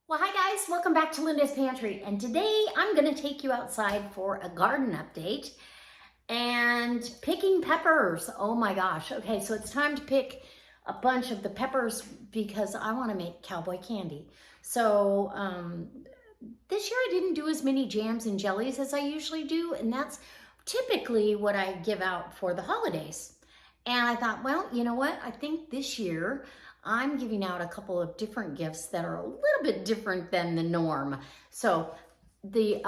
Well, hi guys, welcome back to Linda's Pantry. And today I'm going to take you outside for a garden update and picking peppers. Oh my gosh. Okay, so it's time to pick a bunch of the peppers because I want to make cowboy candy. So this year I didn't do as many jams and jellies as I usually do, and that's typically what I give out for the holidays. And I thought, well, you know what? I think this year I'm giving out a couple of different gifts that are a little bit different than the norm. So the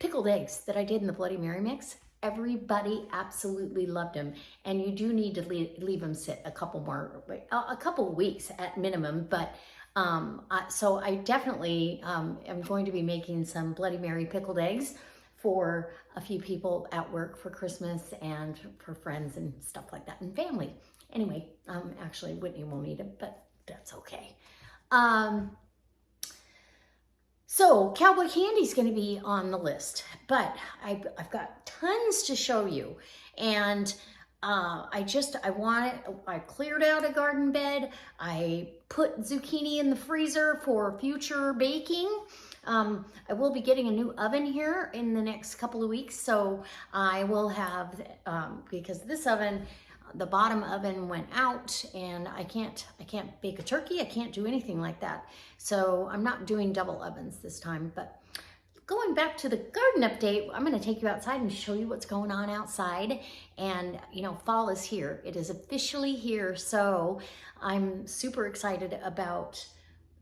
pickled eggs that I did in the Bloody Mary mix, everybody absolutely loved them. And you do need to leave them sit a couple weeks at minimum. But so I definitely am going to be making some Bloody Mary pickled eggs for a few people at work for Christmas and for friends and stuff like that and family. Anyway, actually Whitney won't eat it, but that's okay. So cowboy candy is going to be on the list, but I've got tons to show you. And I cleared out a garden bed. I put zucchini in the freezer for future baking. I will be getting a new oven here in the next couple of weeks. So I will have, because this oven, the bottom oven went out and I can't bake a turkey. I can't do anything like that. So I'm not doing double ovens this time. But going back to the garden update, I'm going to take you outside and show you what's going on outside. And you know, fall is here. It is officially here. So I'm super excited about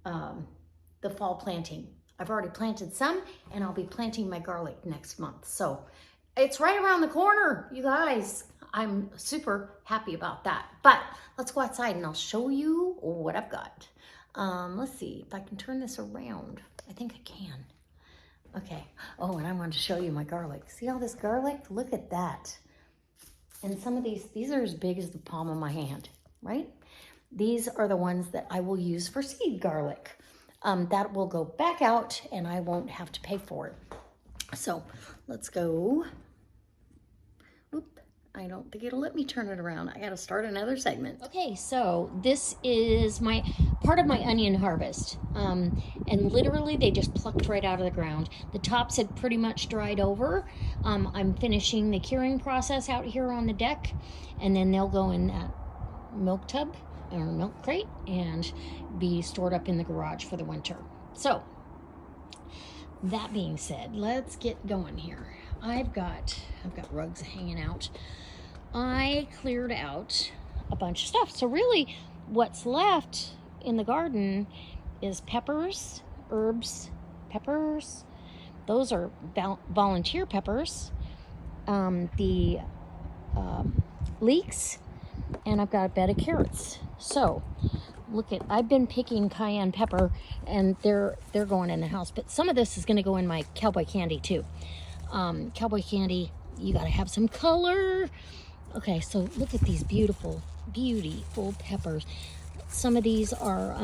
the fall planting. I've already planted some and I'll be planting my garlic next month. So it's right around the corner, you guys. I'm super happy about that. But let's go outside and I'll show you what I've got. Let's see if I can turn this around. I think I can. Okay. Oh, and I wanted to show you my garlic. See all this garlic? Look at that. And some of these are as big as the palm of my hand, right? These are the ones that I will use for seed garlic. That will go back out and I won't have to pay for it. So let's go. Oop, I don't think it'll let me turn it around. I gotta start another segment. Okay, so this is my part of my onion harvest. And literally they just plucked right out of the ground. The tops had pretty much dried over. I'm finishing the curing process out here on the deck, and then they'll go in that milk tub or milk crate and be stored up in the garage for the winter. So that being said, let's get going here. I've got rugs hanging out. I cleared out a bunch of stuff. So really what's left in the garden is peppers, herbs, peppers. Those are volunteer peppers. The leeks, and I've got a bed of carrots. So I've been picking cayenne pepper and they're going in the house, but some of this is going to go in my cowboy candy too. Cowboy candy, you got to have some color. Okay, so look at these beautiful peppers. Some of these are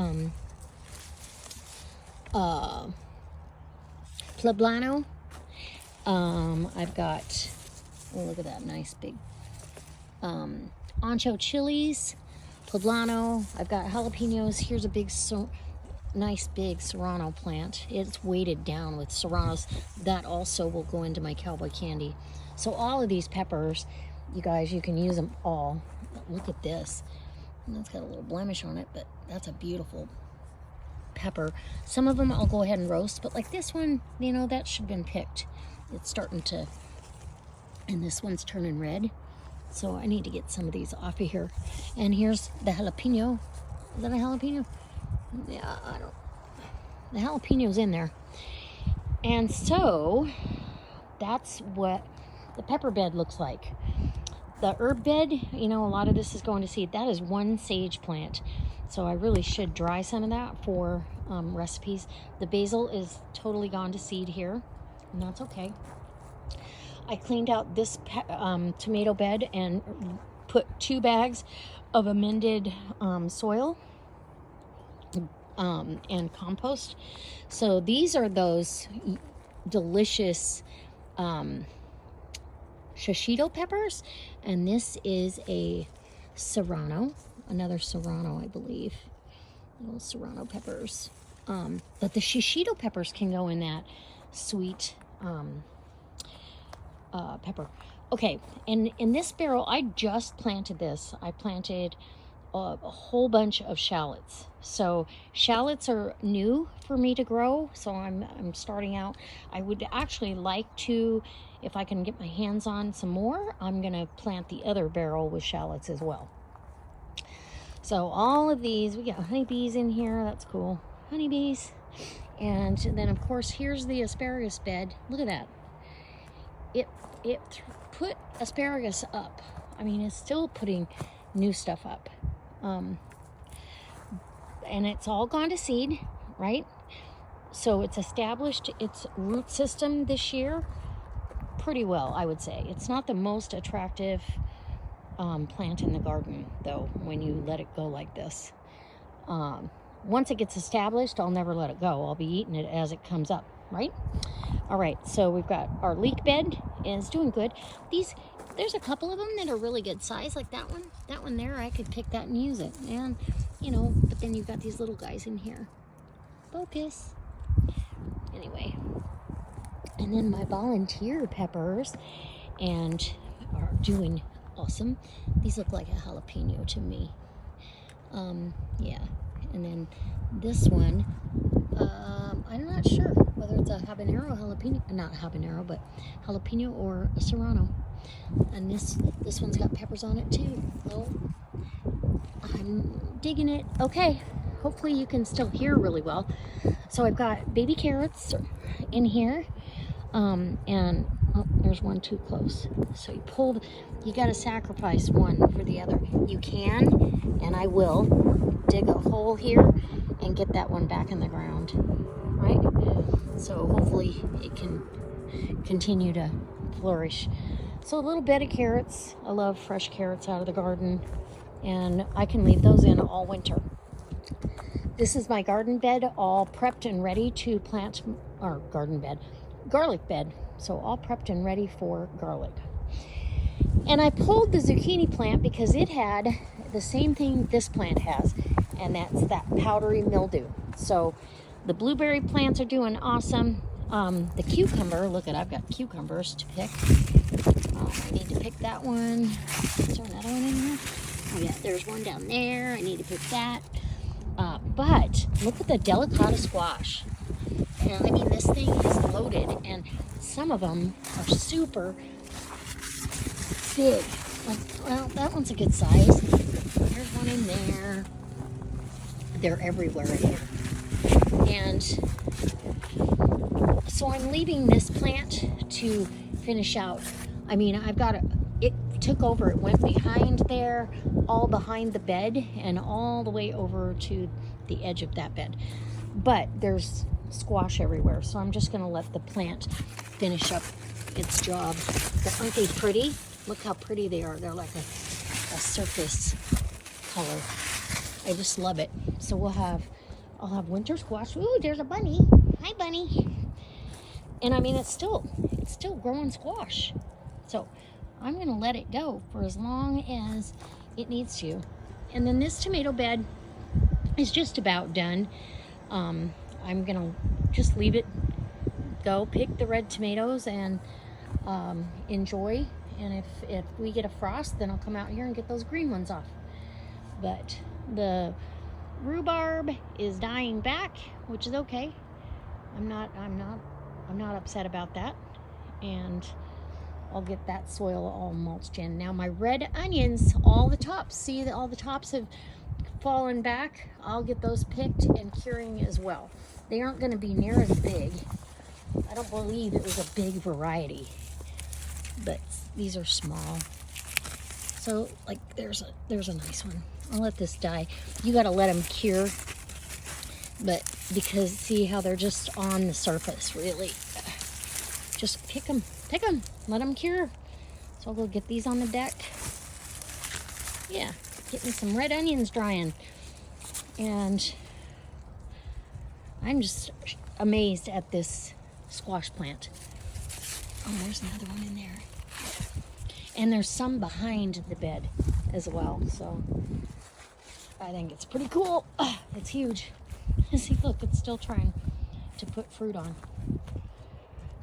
poblano. I've got, oh, look at that nice big ancho chilies, poblano. I've got jalapenos. Here's a nice big serrano plant. It's weighted down with serranos. That also will go into my cowboy candy. So all of these peppers, you guys, you can use them all. Look at this. And that's got a little blemish on it, but that's a beautiful pepper. Some of them I'll go ahead and roast, but like this one, you know, that should have been picked. It's starting to, and this one's turning red. So I need to get some of these off of here. And here's the jalapeno. Is that a jalapeno? Yeah, the jalapeno's in there. And so that's what the pepper bed looks like. The herb bed, you know, a lot of this is going to seed. That is one sage plant. So I really should dry some of that for recipes. The basil is totally gone to seed here, and that's okay. I cleaned out this tomato bed and put 2 bags of amended soil and compost. So these are those delicious shishito peppers, and this is a serrano, another serrano, I believe. Little serrano peppers. But the shishito peppers can go in that sweet pepper. Okay, and in this barrel, I just planted this. I planted a whole bunch of shallots. So shallots are new for me to grow, so I'm starting out. I would actually like to, if I can get my hands on some more, I'm gonna plant the other barrel with shallots as well. So all of these, we got honeybees in here, that's cool, honeybees. And then of course here's the asparagus bed. Look at that. It put asparagus up. I mean, it's still putting new stuff up. And it's all gone to seed, right? So it's established its root system this year pretty well, I would say. It's not the most attractive plant in the garden, though, when you let it go like this. Once it gets established, I'll never let it go. I'll be eating it as it comes up, right? All right, so we've got our leek bed, and it's doing good. There's a couple of them that are really good size, like that one. That one there, I could pick that and use it. And, you know, but then you've got these little guys in here. Focus. Anyway. And then my volunteer peppers and are doing awesome. These look like a jalapeno to me. Yeah. And then this one, I'm not sure whether it's a habanero, jalapeno, not habanero, but jalapeno or a serrano. And this one's got peppers on it too. Oh, I'm digging it. Okay, hopefully you can still hear really well. So I've got baby carrots in here, and oh, there's one too close. So you got to sacrifice one for the other. You can, and I will, dig a hole here and get that one back in the ground, right? So hopefully it can continue to flourish. So a little bed of carrots. I love fresh carrots out of the garden, and I can leave those in all winter. This is my garden bed, all prepped and ready to plant, or garlic bed. So all prepped and ready for garlic. And I pulled the zucchini plant because it had the same thing this plant has, and that's that powdery mildew. So the blueberry plants are doing awesome. The cucumber, look at, I've got cucumbers to pick. I need to pick that one. Is there another one in here? Oh yeah, there's one down there. I need to pick that. But look at the delicata squash. And I mean, this thing is loaded, and some of them are super big. Like, well, that one's a good size. There's one in there. They're everywhere in here. And so I'm leaving this plant to finish out. I mean, it took over, it went behind there, all behind the bed, and all the way over to the edge of that bed. But there's squash everywhere, so I'm just gonna let the plant finish up its job. But aren't they pretty? Look how pretty they are. They're like a circus color. I just love it. So I'll have winter squash. Ooh, there's a bunny. Hi, bunny. And I mean, it's still growing squash. So I'm gonna let it go for as long as it needs to. And then this tomato bed is just about done. I'm gonna just leave it go, pick the red tomatoes, and enjoy. And if we get a frost, then I'll come out here and get those green ones off. But the rhubarb is dying back, which is okay. I'm not upset about that. And I'll get that soil all mulched in. Now my red onions, all the tops have fallen back. I'll get those picked and curing as well. They aren't going to be near as big. I don't believe it was a big variety, but these are small. So like there's a nice one. I'll let this die. You got to let them cure, but because see how they're just on the surface, really. Just pick them, let them cure. So I'll go get these on the deck. Yeah, getting some red onions drying. And I'm just amazed at this squash plant. Oh, there's another one in there. And there's some behind the bed as well. So I think it's pretty cool. It's huge. See, look, it's still trying to put fruit on.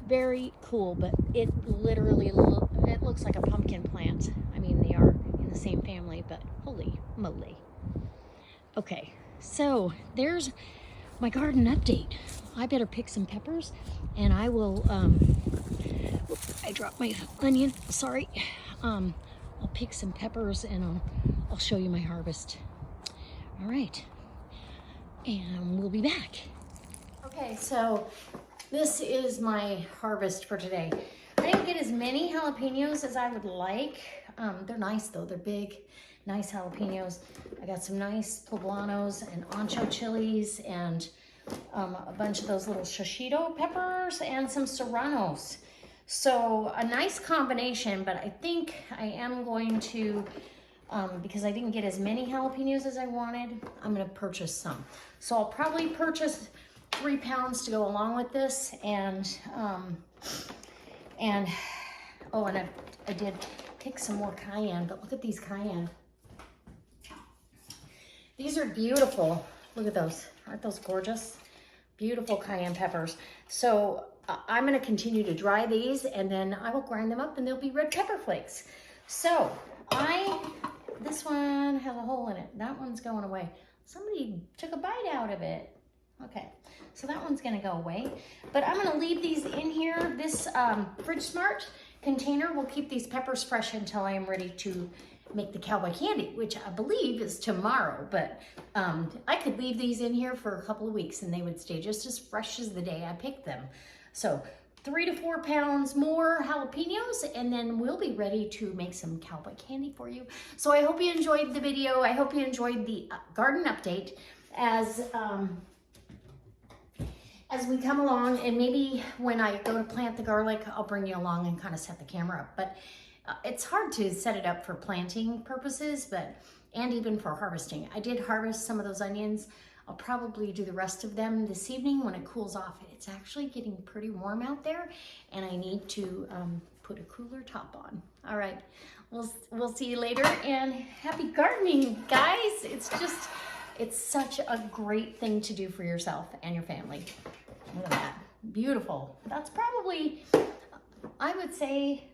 Very cool, but it literally it looks like a pumpkin plant. I mean, they are in the same family, but holy moly. Okay, so there's my garden update. I better pick some peppers, and I will, I dropped my onion, sorry. I'll pick some peppers and I'll show you my harvest. All right, and we'll be back. Okay, so this is my harvest for today. I didn't get as many jalapenos as I would like. They're nice though, they're big, nice jalapenos. I got some nice poblanos and ancho chilies and a bunch of those little shishito peppers and some serranos. So a nice combination, but I think I am going to, because I didn't get as many jalapenos as I wanted, I'm gonna purchase some. So I'll probably purchase 3 pounds to go along with this, and I did pick some more cayenne, but look at these cayenne. These are beautiful. Look at those. Aren't those gorgeous? Beautiful cayenne peppers. So I'm going to continue to dry these, and then I will grind them up and they'll be red pepper flakes. So this one has a hole in it. That one's going away. Somebody took a bite out of it. Okay, so that one's going to go away. But I'm going to leave these in here. This Fridge Smart container will keep these peppers fresh until I am ready to make the cowboy candy, which I believe is tomorrow, but I could leave these in here for a couple of weeks and they would stay just as fresh as the day I picked them. So 3 to 4 pounds more jalapenos, and then we'll be ready to make some cowboy candy for you. So I hope you enjoyed the video. I hope you enjoyed the garden update as we come along, and maybe when I go to plant the garlic, I'll bring you along and kind of set the camera up. But it's hard to set it up for planting purposes, and even for harvesting. I did harvest some of those onions. I'll probably do the rest of them this evening when it cools off. It's actually getting pretty warm out there, and I need to put a cooler top on. All right, we'll see you later, and happy gardening, guys. It's such a great thing to do for yourself and your family. Look at that, beautiful. That's probably, I would say,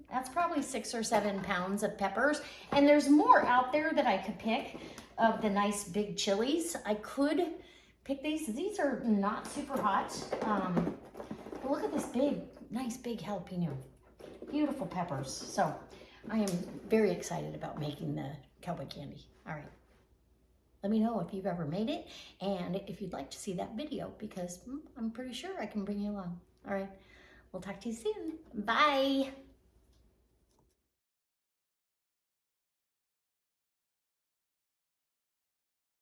that's probably 6 or 7 pounds of peppers. And there's more out there that I could pick of the nice big chilies. I could pick these. These are not super hot. But look at this big, nice big jalapeno. Beautiful peppers. So I am very excited about making the cowboy candy. All right. Let me know if you've ever made it and if you'd like to see that video, because I'm pretty sure I can bring you along. All right. We'll talk to you soon. Bye.